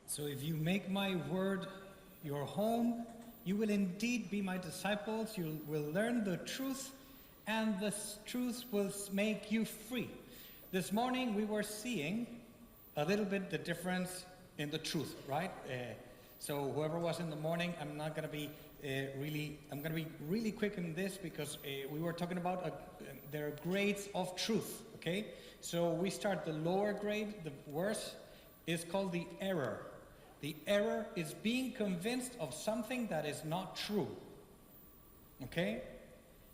So if you make my word your home, you will indeed be my disciples. You will learn the truth, and the truth will make you free. This morning we were seeing a little bit the difference in the truth, right? So whoever was in the morning, I'm going to be really quick in this because we were talking about there are grades of truth, okay? So we start the lower grade, the worst, is called the error. The error is being convinced of something that is not true, okay?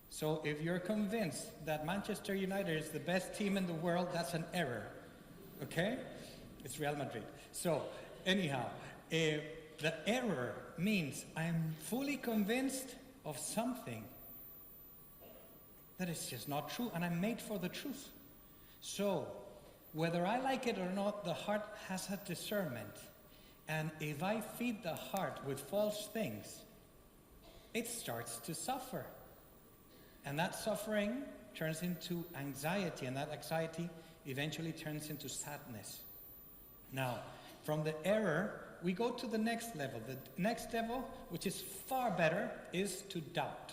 So if you're convinced that Manchester United is the best team in the world, that's an error, okay? It's Real Madrid. So anyhow, the error means I'm fully convinced of something that is just not true, and I'm made for the truth. So whether I like it or not, the heart has a discernment. And if I feed the heart with false things, it starts to suffer. And that suffering turns into anxiety, and that anxiety eventually turns into sadness. Now, from the error, we go to the next level. The next level, which is far better, is to doubt.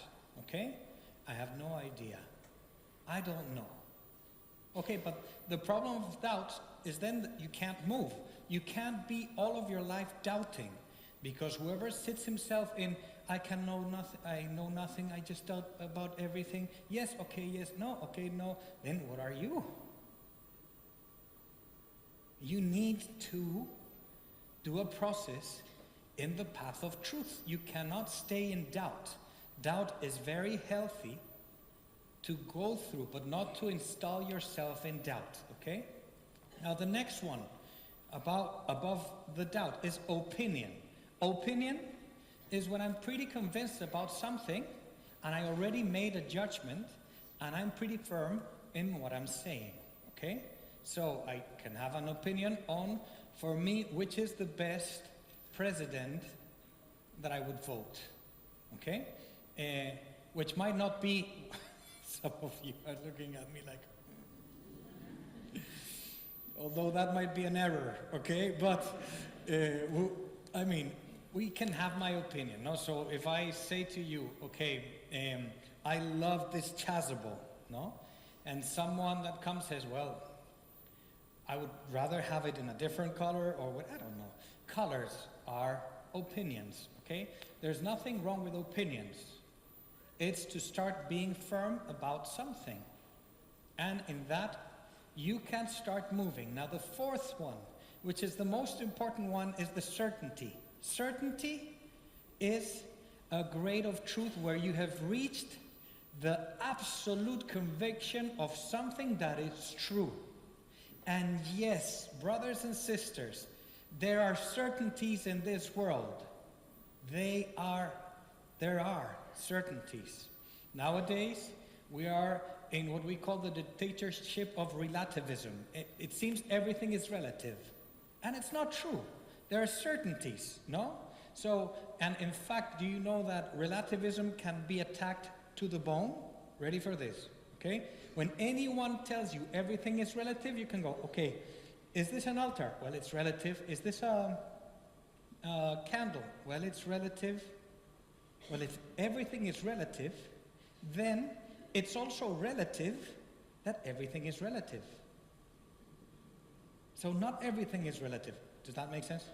Okay? I have no idea. I don't know. Okay, but the problem of doubt is then that you can't move. You can't be all of your life doubting, because whoever sits himself in, I know nothing, I just doubt about everything. Yes, okay, yes, no, okay, no. Then what are you? You need to do a process in the path of truth. You cannot stay in doubt. Doubt is very healthy to go through, but not to install yourself in doubt, okay? Now the next one, above the doubt, is opinion. Opinion is when I'm pretty convinced about something and I already made a judgment and I'm pretty firm in what I'm saying, okay? So I can have an opinion on, for me, which is the best president that I would vote, okay? Which might not be, some of you are looking at me like, although that might be an error, okay? But, we can have my opinion, no? So if I say to you, okay, I love this chasuble, no? And someone that comes says, well, I would rather have it in a different color, or what, I don't know. Colors are opinions, okay? There's nothing wrong with opinions. It's to start being firm about something. And in that, you can start moving. Now the fourth one, which is the most important one, is the certainty. Certainty is a grade of truth where you have reached the absolute conviction of something that is true. And yes, brothers and sisters, there are certainties in this world. There are certainties. Nowadays, we are in what we call the dictatorship of relativism. It seems everything is relative. And it's not true. There are certainties, no? So, and in fact, do you know that relativism can be attacked to the bone? Ready for this, okay? When anyone tells you everything is relative, you can go, okay, is this an altar? Well, it's relative. Is this a candle? Well, it's relative. Well, if everything is relative, then it's also relative that everything is relative. So not everything is relative. Does that make sense?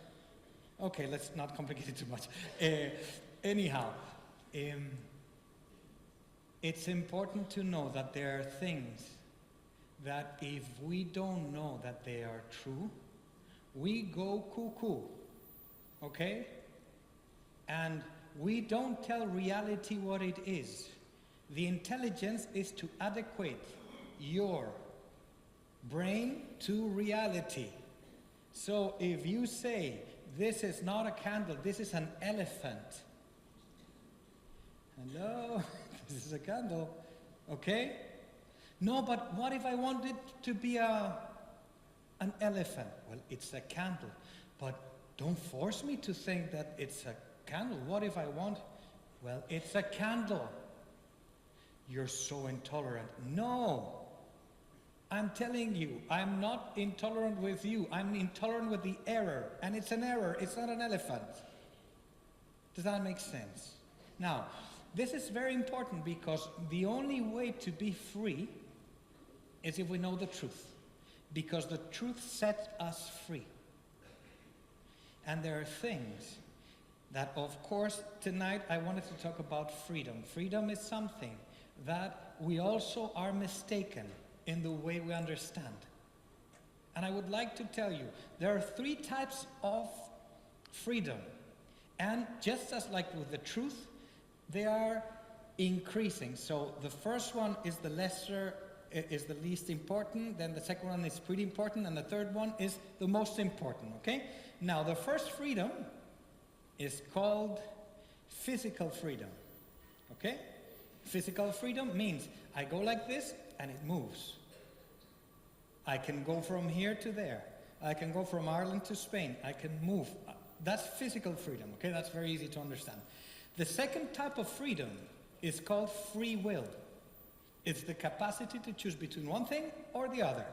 Okay, let's not complicate it too much. Anyhow, it's important to know that there are things that if we don't know that they are true, we go cuckoo, okay? And we don't tell reality what it is. The intelligence is to adequate your brain to reality. So if you say, this is not a candle, this is an elephant. Hello, this is a candle, okay? No, but what if I want it to be an elephant? Well, it's a candle, but don't force me to think that it's a candle. What if I want? Well, it's a candle. You're so intolerant. No. I'm telling you, I'm not intolerant with you. I'm intolerant with the error. And it's an error. It's not an elephant. Does that make sense? Now, this is very important because the only way to be free is if we know the truth. Because the truth sets us free. And there are things that, of course, tonight I wanted to talk about freedom. Freedom is something that we also are mistaken in the way we understand. And I would like to tell you, there are 3 types of freedom. And just as like with the truth, they are increasing. So the first one is the least important, then the second one is pretty important, and the third one is the most important, okay? Now, the first freedom is called physical freedom, okay? Physical freedom means I go like this and it moves. I can go from here to there. I can go from Ireland to Spain. I can move. That's physical freedom, okay? That's very easy to understand. The second type of freedom is called free will. It's the capacity to choose between one thing or the other.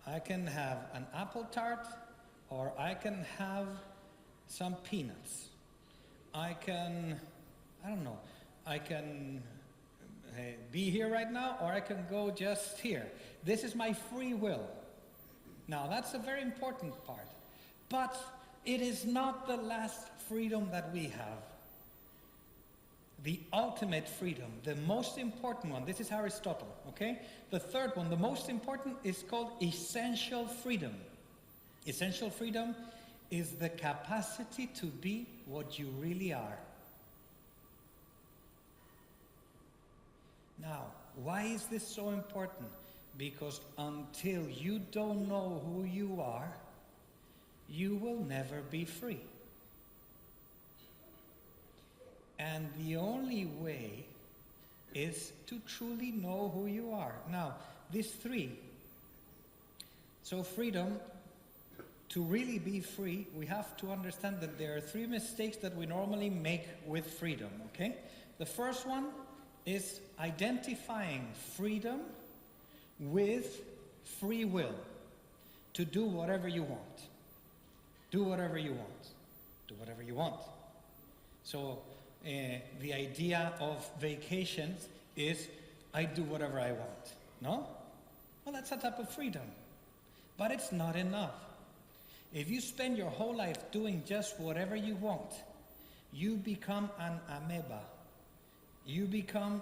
I can have an apple tart, or I can have some peanuts. I can be here right now, or I can go just here. This is my free will. Now, that's a very important part. But it is not the last freedom that we have. The ultimate freedom, the most important one, this is Aristotle, okay? The third one, the most important, is called essential freedom. Essential freedom is the capacity to be what you really are. Now, why is this so important? Because until you don't know who you are, you will never be free. And the only way is to truly know who you are. Now, these 3. So freedom, to really be free, we have to understand that there are 3 mistakes that we normally make with freedom, okay? The first one is identifying freedom with free will, to do whatever you want. Do whatever you want. Do whatever you want. So the idea of vacations is I do whatever I want. No? Well, that's a type of freedom. But it's not enough. If you spend your whole life doing just whatever you want, you become an amoeba. You become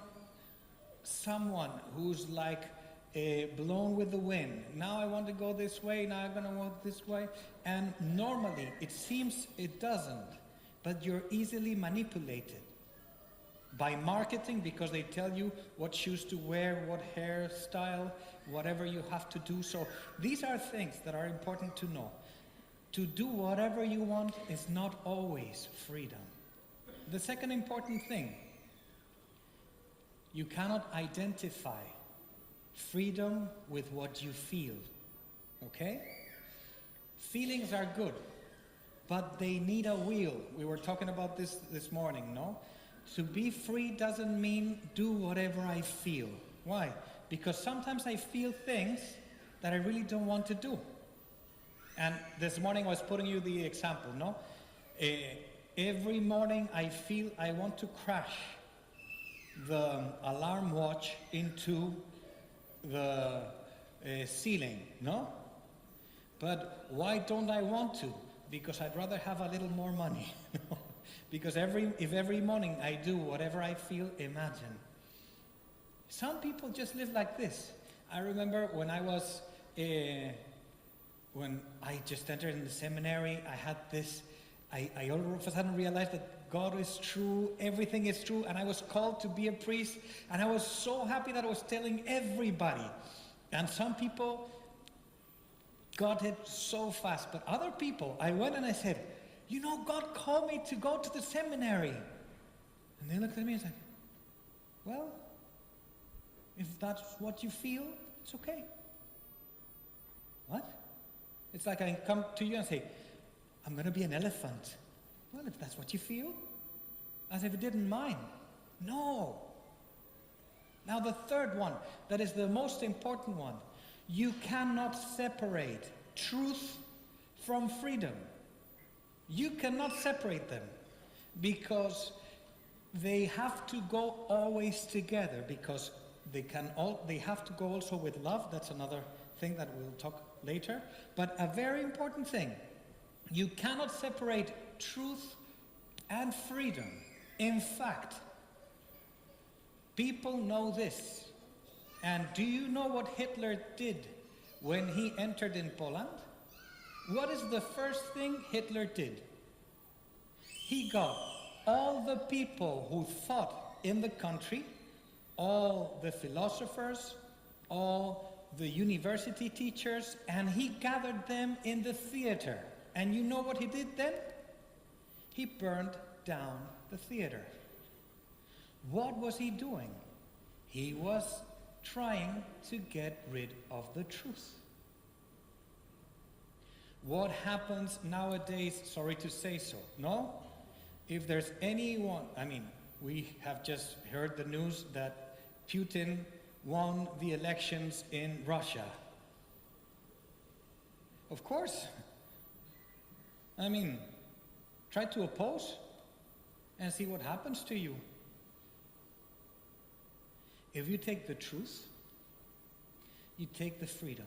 someone who's like blown with the wind. Now I want to go this way, now I'm going to walk this way. And normally, it seems it doesn't, but you're easily manipulated by marketing because they tell you what shoes to wear, what hairstyle, whatever you have to do. So these are things that are important to know. To do whatever you want is not always freedom. The second important thing, you cannot identify freedom with what you feel, okay? Feelings are good, but they need a wheel. We were talking about this morning, no? To be free doesn't mean do whatever I feel. Why? Because sometimes I feel things that I really don't want to do. And this morning I was putting you the example, no? Every morning I feel I want to crash the alarm watch into the ceiling, no? But why don't I want to? Because I'd rather have a little more money. Because if every morning I do whatever I feel, imagine. Some people just live like this. I remember when I was, when I just entered in the seminary, I had this, I all of a sudden realized that God is true, everything is true, and I was called to be a priest, and I was so happy that I was telling everybody. And some people got it so fast, but other people, I went and I said, you know, God called me to go to the seminary. And they looked at me and said, well, if that's what you feel, it's okay. What? It's like I come to you and say, I'm going to be an elephant. Well, if that's what you feel, as if it didn't mind. No. Now the third one, that is the most important one. You cannot separate truth from freedom. You cannot separate them because they have to go always together, because they have to go also with love. That's another thing that we'll talk later. But a very important thing, you cannot separate truth and freedom. In fact, people know this. And do you know what Hitler did when he entered in Poland? What is the first thing Hitler did? He got all the people who fought in the country, all the philosophers, all the university teachers, and he gathered them in the theater. And you know what he did then? He burned down the theater. What was he doing? He was trying to get rid of the truth. What happens nowadays, sorry to say so, no? If there's anyone, we have just heard the news that Putin won the elections in Russia. Of course. Try to oppose and see what happens to you. If you take the truth, you take the freedom.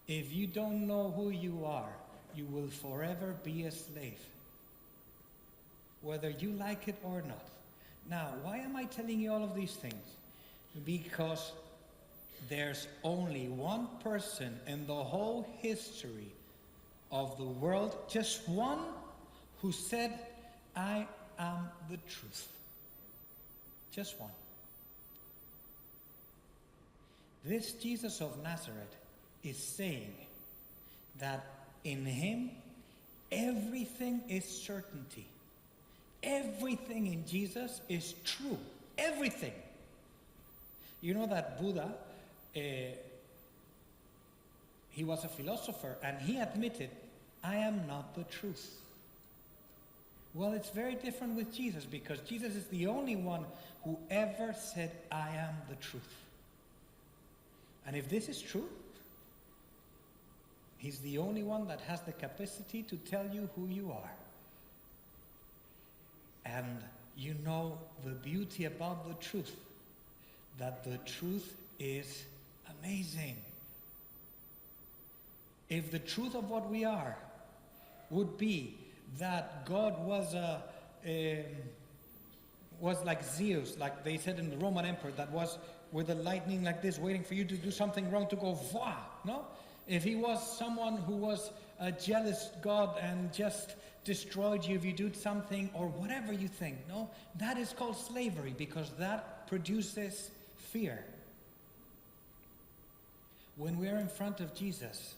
If you don't know who you are, you will forever be a slave, whether you like it or not. Now, why am I telling you all of these things? Because there's only one person in the whole history of the world, just one, who said, I am the truth. Just one. This Jesus of Nazareth is saying that in him everything is certainty. Everything in Jesus is true. Everything. You know that Buddha, he was a philosopher, and he admitted, I am not the truth. Well, it's very different with Jesus, because Jesus is the only one who ever said, I am the truth. And if this is true, he's the only one that has the capacity to tell you who you are. And you know the beauty about the truth, that the truth is amazing. If the truth of what we are would be that God was like Zeus, like they said in the Roman Emperor, that was with the lightning like this, waiting for you to do something wrong to go, voila, no? If he was someone who was a jealous God and just destroyed you if you did something, or whatever you think, no? That is called slavery, because that produces fear. When we are in front of Jesus,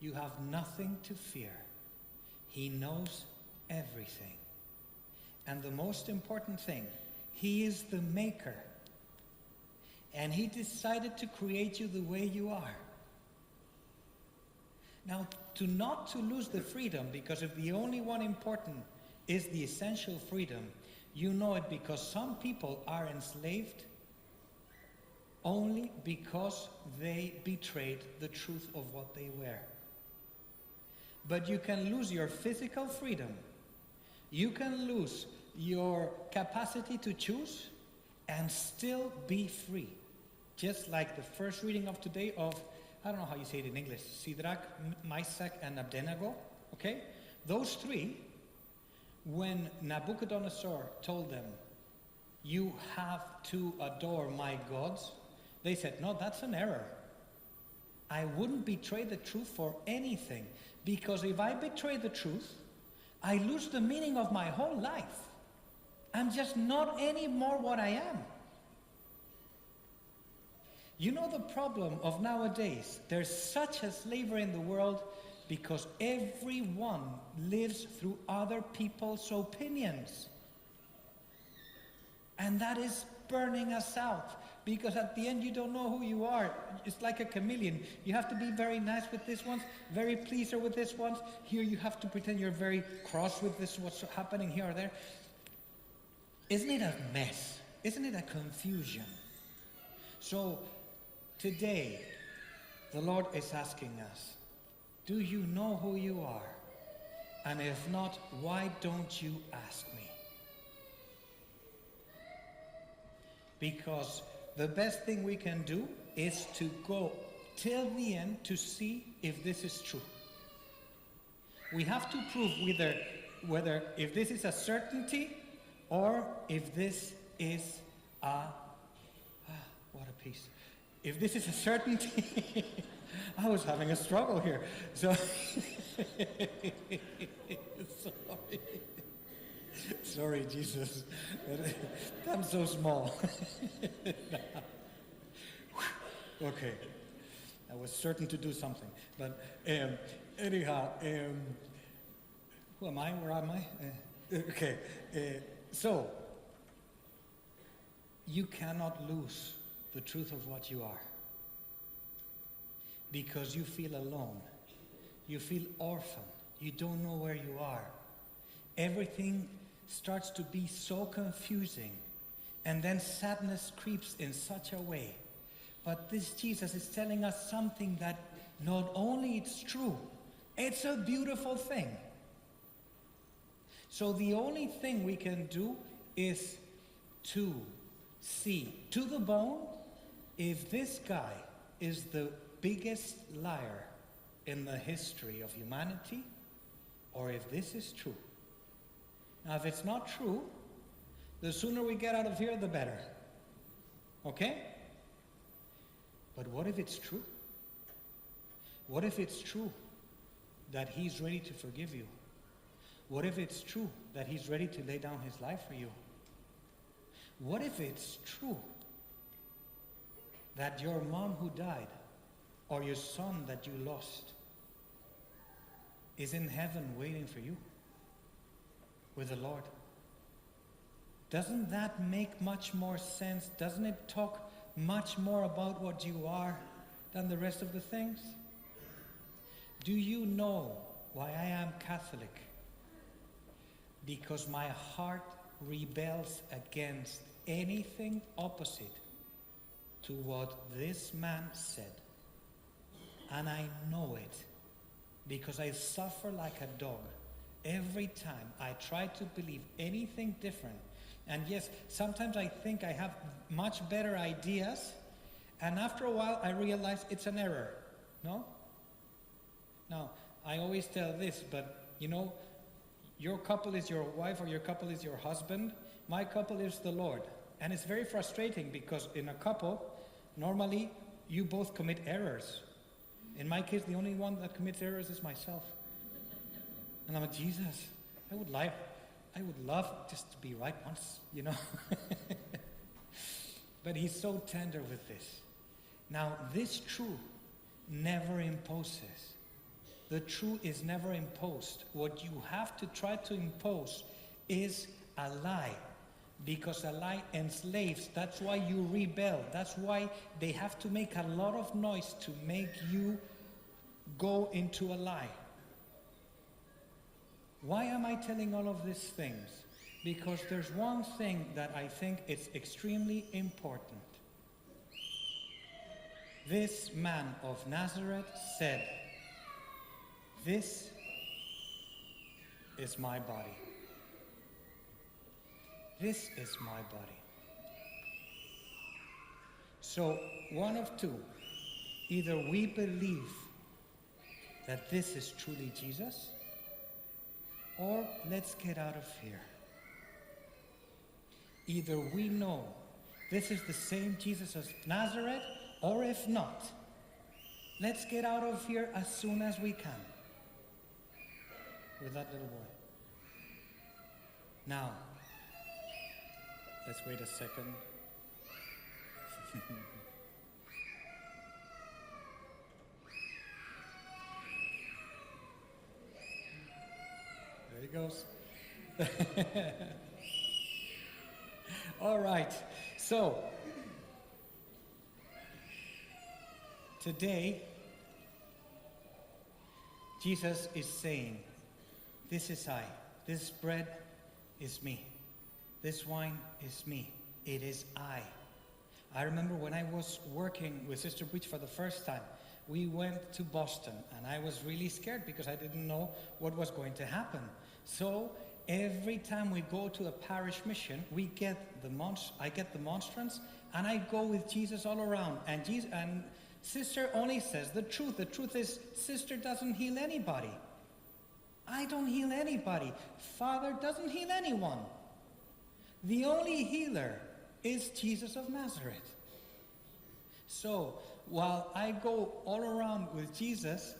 you have nothing to fear. He knows everything. And the most important thing, he is the maker. And he decided to create you the way you are. Now, not to lose the freedom, because if the only one important is the essential freedom, you know it because some people are enslaved only because they betrayed the truth of what they were. But you can lose your physical freedom. You can lose your capacity to choose and still be free. Just like the first reading of today of, I don't know how you say it in English, Shadrach, Meshach, and Abednego, okay? Those three, when Nabucodonosor told them, you have to adore my gods, they said, no, that's an error. I wouldn't betray the truth for anything, because if I betray the truth, I lose the meaning of my whole life. I'm just not anymore what I am. You know the problem of nowadays? There's such a slavery in the world because everyone lives through other people's opinions. And that is burning us out, because at the end you don't know who you are. It's like a chameleon. You have to be very nice with this one, very pleaser with this one. Here you have to pretend you're very cross with this, what's happening here or there. Isn't it a mess? Isn't it a confusion? So today, the Lord is asking us, do you know who you are? And if not, why don't you ask me? Because the best thing we can do is to go till the end to see if this is true. We have to prove whether if this is a certainty or if this is what a piece. If this is a certainty, I was having a struggle here. So, sorry, Jesus. I'm so small. Okay. I was certain to do something. But anyhow, who am I? Where am I? Okay. So, you cannot lose the truth of what you are. Because you feel alone. You feel orphan. You don't know where you are. Everything starts to be so confusing. And then sadness creeps in such a way. But this Jesus is telling us something that not only it's true, it's a beautiful thing. So the only thing we can do is to see to the bone if this guy is the biggest liar in the history of humanity, or if this is true. Now, if it's not true, the sooner we get out of here, the better. Okay? But what if it's true? What if it's true that he's ready to forgive you? What if it's true that he's ready to lay down his life for you? What if it's true that your mom who died, or your son that you lost, is in heaven waiting for you with the Lord? Doesn't that make much more sense? Doesn't it talk much more about what you are than the rest of the things? Do you know why I am Catholic? Because my heart rebels against anything opposite to what this man said. And I know it because I suffer like a dog every time I try to believe anything different. And yes, sometimes I think I have much better ideas, and after a while I realize it's an error. No? Now, I always tell this, but you know, your couple is your wife or your couple is your husband. My couple is the Lord. And it's very frustrating because in a couple, normally you both commit errors. In my case, the only one that commits errors is myself. And I'm like, Jesus, I would love just to be right once, you know. But he's so tender with this. Now, this truth never imposes. The truth is never imposed. What you have to try to impose is a lie. Because a lie enslaves. That's why you rebel. That's why they have to make a lot of noise to make you go into a lie. Why am I telling all of these things? Because there's one thing that I think is extremely important. This man of Nazareth said, "This is my body. This is my body." So, one of two. Either we believe that this is truly Jesus, or let's get out of here. Either we know this is the same Jesus of Nazareth, or if not, let's get out of here as soon as we can. With that little boy. Now, let's wait a second. There he goes. All right. So, today, Jesus is saying, "This is I. This bread is me. This wine is me. it is I. I remember when I was working with Sister Breach for the first time, we went to Boston, and I was really scared because I didn't know what was going to happen. So every time we go to a parish mission, I get the monstrance, and I go with Jesus all around. And Sister only says the truth. The truth is, Sister doesn't heal anybody. I don't heal anybody. Father doesn't heal anyone. The only healer is Jesus of Nazareth. So while I go all around with Jesus,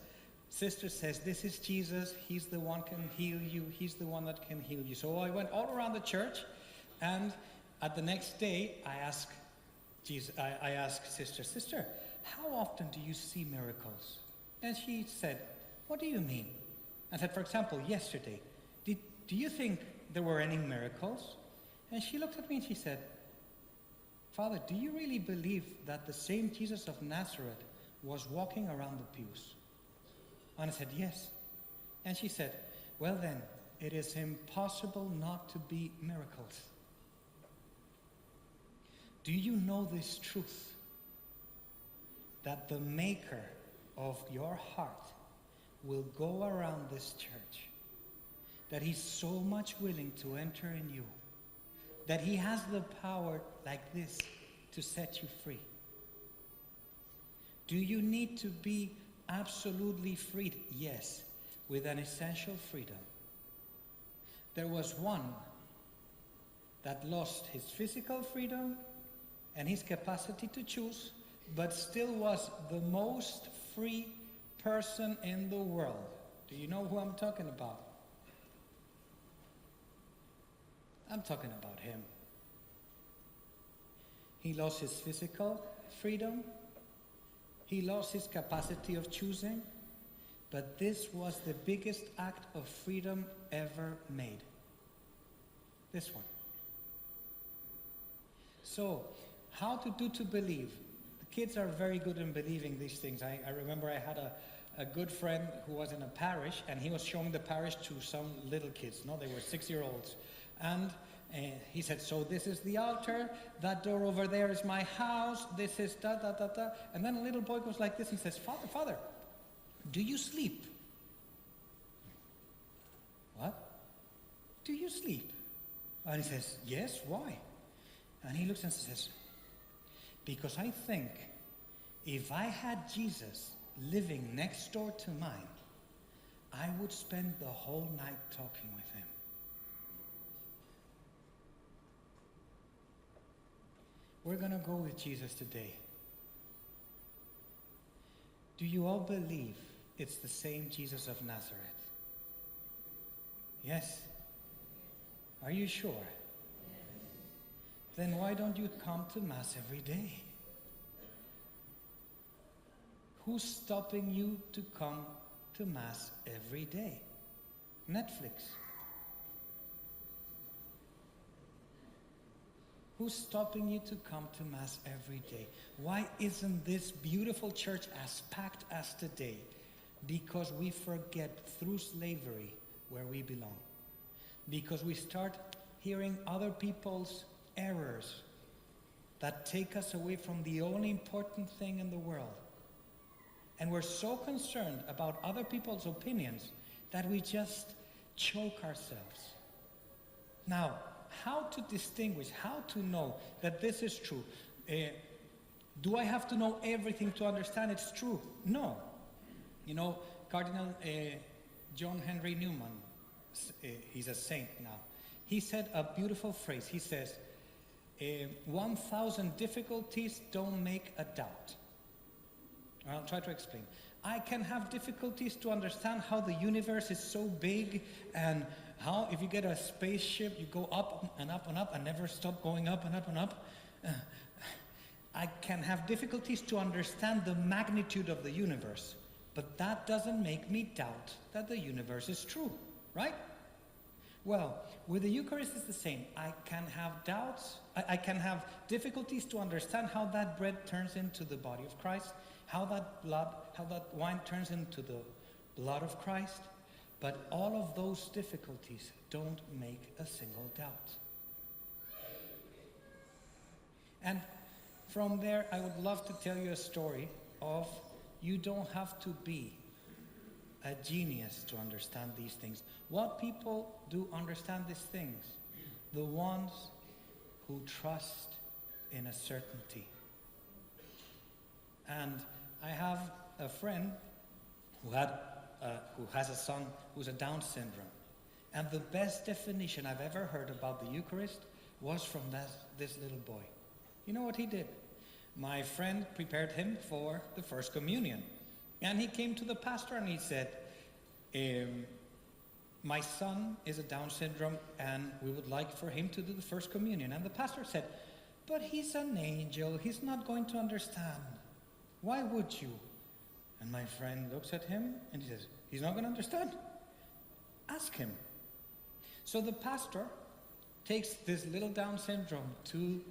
Sister says, this is Jesus. He's the one can heal you. He's the one that can heal you. So I went all around the church, and at the next day, I asked Sister, how often do you see miracles? And she said, what do you mean? I said, for example, yesterday, do you think there were any miracles? And she looked at me and she said, Father, do you really believe that the same Jesus of Nazareth was walking around the pews? And I said, yes. And she said, well then, it is impossible not to be miracles. Do you know this truth? That the maker of your heart will go around this church. That he's so much willing to enter in you. That he has the power like this to set you free. Do you need to be absolutely freed? Yes, with an essential freedom. There was one that lost his physical freedom and his capacity to choose, but still was the most free person in the world. Do you know who I'm talking about? I'm talking about him. He lost his physical freedom. He lost his capacity of choosing. But this was the biggest act of freedom ever made. This one. So, how to believe? The kids are very good in believing these things. I remember I had a good friend who was in a parish, and he was showing the parish to some little kids. No, they were 6-year-olds. And he said, so this is the altar, that door over there is my house, this is da da da da. And then a little boy goes like this, he says, Father, do you sleep? What? Do you sleep? And he says, yes, why? And he looks and says, because I think if I had Jesus living next door to mine, I would spend the whole night talking with him. We're going to go with Jesus today. Do you all believe it's the same Jesus of Nazareth? Yes? Are you sure? Then why don't you come to Mass every day? Who's stopping you to come to Mass every day? Netflix. Who's stopping you to come to Mass every day? Why isn't this beautiful church as packed as today? Because we forget through slavery where we belong. Because we start hearing other people's errors that take us away from the only important thing in the world. And we're so concerned about other people's opinions that we just choke ourselves. Now, how to distinguish, how to know that this is true? Do I have to know everything to understand it's true? No. You know, Cardinal John Henry Newman, he's a saint now. He said a beautiful phrase. He says, 1,000 difficulties don't make a doubt. I'll try to explain. I can have difficulties to understand how the universe is so big, and how if you get a spaceship, you go up and up and up and never stop going up and up and up. I can have difficulties to understand the magnitude of the universe, but that doesn't make me doubt that the universe is true, right? Well, with the Eucharist it's the same. I can have doubts, I can have difficulties to understand how that bread turns into the body of Christ, how that wine turns into the blood of Christ, but all of those difficulties don't make a single doubt. And from there, I would love to tell you a story of you don't have to be a genius to understand these things. What people do understand these things? The ones who trust in a certainty. And I have a friend who has a son who's a Down syndrome. And the best definition I've ever heard about the Eucharist was from this little boy. You know what he did? My friend prepared him for the First Communion. And he came to the pastor and he said, my son is a Down syndrome and we would like for him to do the First Communion. And the pastor said, but he's an angel. He's not going to understand. Why would you? And my friend looks at him and he says, he's not going to understand. Ask him. So the pastor takes this little Down syndrome to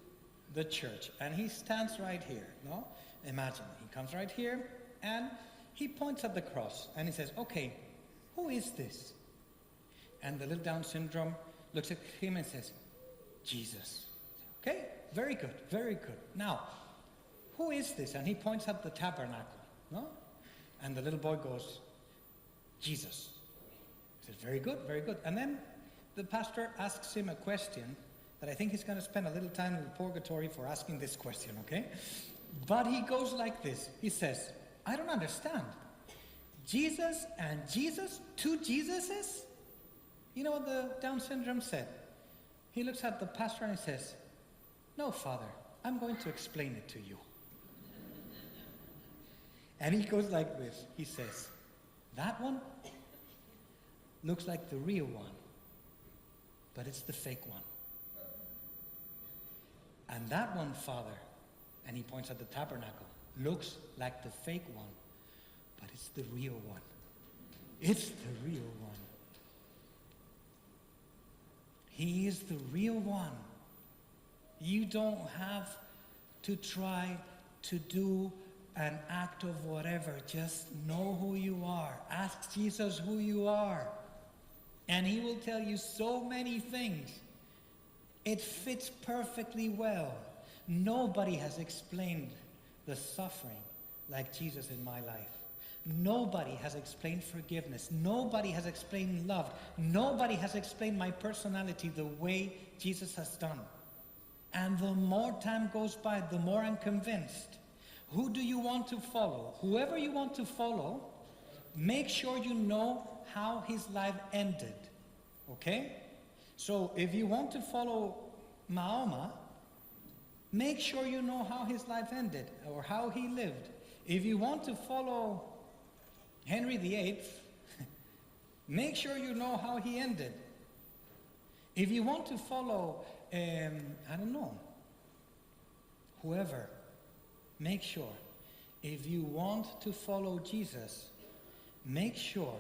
the church and he stands right here. No? Imagine, he comes right here and he points at the cross and he says, okay, who is this? And the little Down syndrome looks at him and says, Jesus. Okay, very good, very good. Now, who is this? And he points at the tabernacle. No? And the little boy goes, Jesus. He says, very good, very good. And then the pastor asks him a question that I think he's going to spend a little time in the purgatory for asking this question, okay? But he goes like this. He says, I don't understand. Jesus and Jesus? Two Jesuses? You know what the Down syndrome said? He looks at the pastor and he says, no, Father, I'm going to explain it to you. And he goes like this. He says, that one looks like the real one, but it's the fake one. And that one, Father, and he points at the tabernacle, looks like the fake one, but it's the real one. It's the real one. He is the real one. You don't have to try to do an act of whatever. Just know who you are. Ask Jesus who you are. And he will tell you so many things. It fits perfectly well. Nobody has explained the suffering like Jesus in my life. Nobody has explained forgiveness. Nobody has explained love. Nobody has explained my personality the way Jesus has done. And the more time goes by, the more I'm convinced. Who do you want to follow? Whoever you want to follow, make sure you know how his life ended. Okay? So if you want to follow Mahoma, make sure you know how his life ended or how he lived. If you want to follow Henry VIII, make sure you know how he ended. If you want to follow, I don't know, whoever, make sure. If you want to follow Jesus, make sure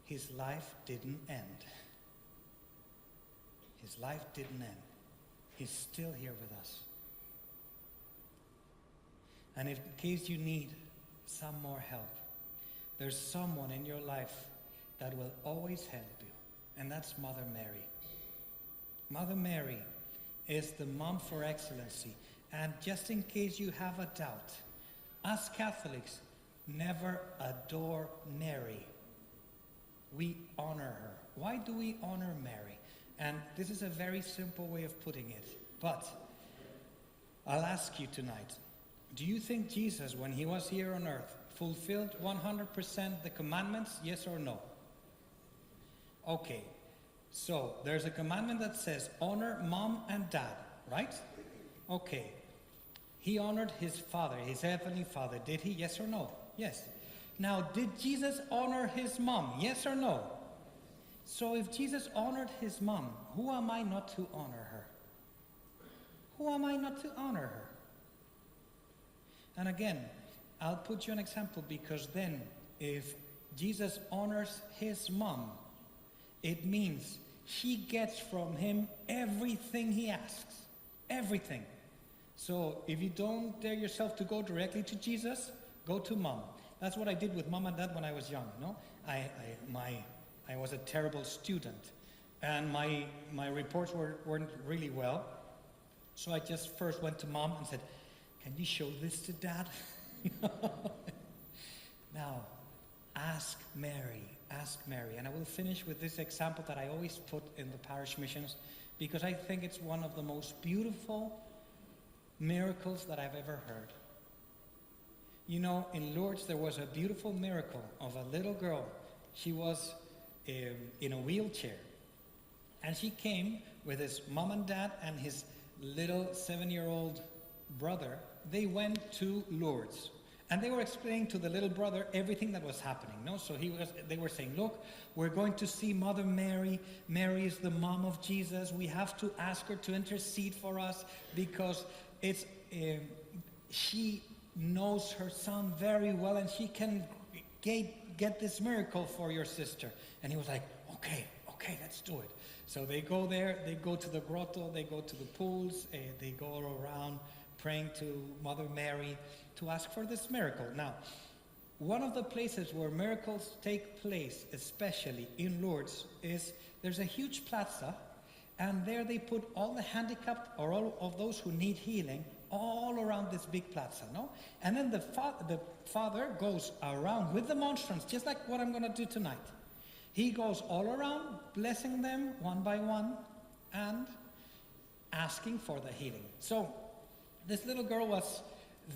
his life didn't end. His life didn't end. He's still here with us. And if, in case you need some more help, there's someone in your life that will always help you, and that's Mother Mary. Mother Mary is the mom for excellency. And just in case you have a doubt, us Catholics never adore Mary. We honor her. Why do we honor Mary? And this is a very simple way of putting it. But I'll ask you tonight, do you think Jesus, when he was here on earth, fulfilled 100% the commandments, yes or no? Okay, so there's a commandment that says honor mom and dad, right? Okay, he honored his father, his heavenly father, did he? Yes or no? Yes. Now, did Jesus honor his mom? Yes or no? So if Jesus honored his mom, who am I not to honor her? Who am I not to honor her? And again, I'll put you an example, because then if Jesus honors his mom, it means she gets from him everything he asks. Everything. So if you don't dare yourself to go directly to Jesus, go to mom. That's what I did with mom and dad when I was young. No, I was a terrible student, and my reports weren't really well. So I just first went to Mom and said, can you show this to Dad? Now, ask Mary. And I will finish with this example that I always put in the parish missions, because I think it's one of the most beautiful miracles that I've ever heard. You know, in Lourdes there was a beautiful miracle of a little girl. She was in a wheelchair. And she came with his mom and dad and his little 7-year-old brother. They went to Lourdes. And they were explaining to the little brother everything that was happening. No? So they were saying, look, we're going to see Mother Mary. Mary is the mom of Jesus. We have to ask her to intercede for us because she knows her son very well and she can get this miracle for your sister. And he was like, okay, let's do it. So they go there, they go to the grotto, they go to the pools, they go around praying to Mother Mary to ask for this miracle. Now, one of the places where miracles take place, especially in Lourdes, is there's a huge plaza, and there they put all the handicapped or all of those who need healing all around this big plaza, no? And then the father goes around with the monstrance, just like what I'm going to do tonight. He goes all around, blessing them one by one, and asking for the healing. So this little girl was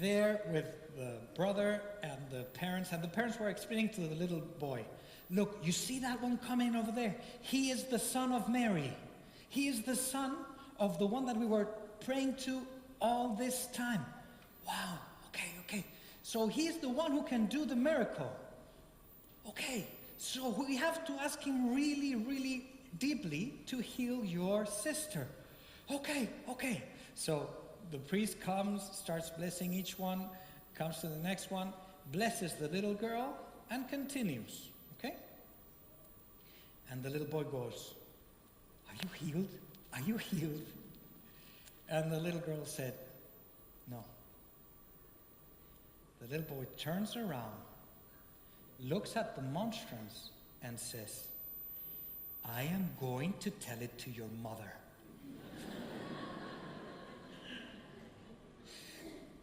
there with the brother and the parents were explaining to the little boy, look, you see that one coming over there? He is the son of Mary. He is the son of the one that we were praying to all this time. Wow, okay. So he's the one who can do the miracle. Okay, so we have to ask him really, really deeply to heal your sister. Okay. So the priest comes, starts blessing each one, comes to the next one, blesses the little girl, and continues. Okay? And the little boy goes, are you healed? Are you healed? And the little girl said, no. The little boy turns around, looks at the monstrance, and says, I am going to tell it to your mother.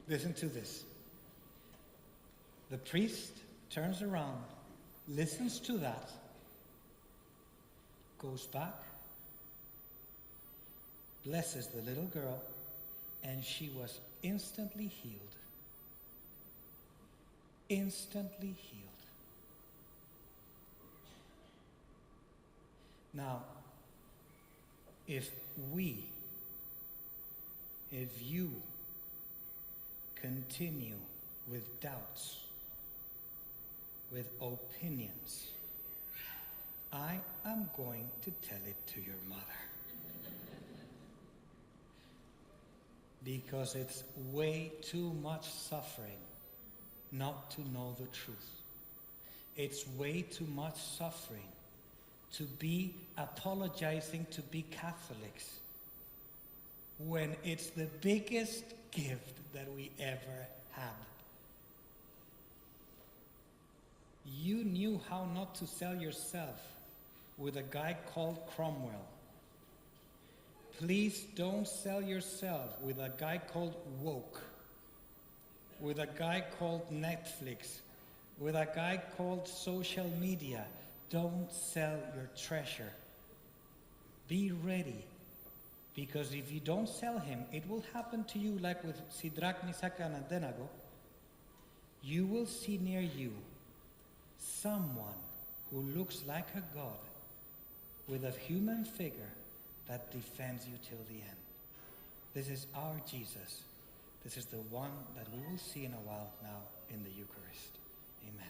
Listen to this. The priest turns around, listens to that, goes back, blesses the little girl, and she was instantly healed. Instantly healed. Now, if you continue with doubts, with opinions, I am going to tell it to your mother. Because it's way too much suffering not to know the truth. It's way too much suffering to be apologizing to be Catholics when it's the biggest gift that we ever had. You knew how not to sell yourself with a guy called Cromwell. Please don't sell yourself with a guy called woke, with a guy called Netflix, with a guy called social media. Don't sell your treasure. Be ready, because if you don't sell him, it will happen to you like with Shadrach, Meshach, and Abednego. You will see near you someone who looks like a god with a human figure that defends you till the end. This is our Jesus. This is the one that we will see in a while now in the Eucharist. Amen.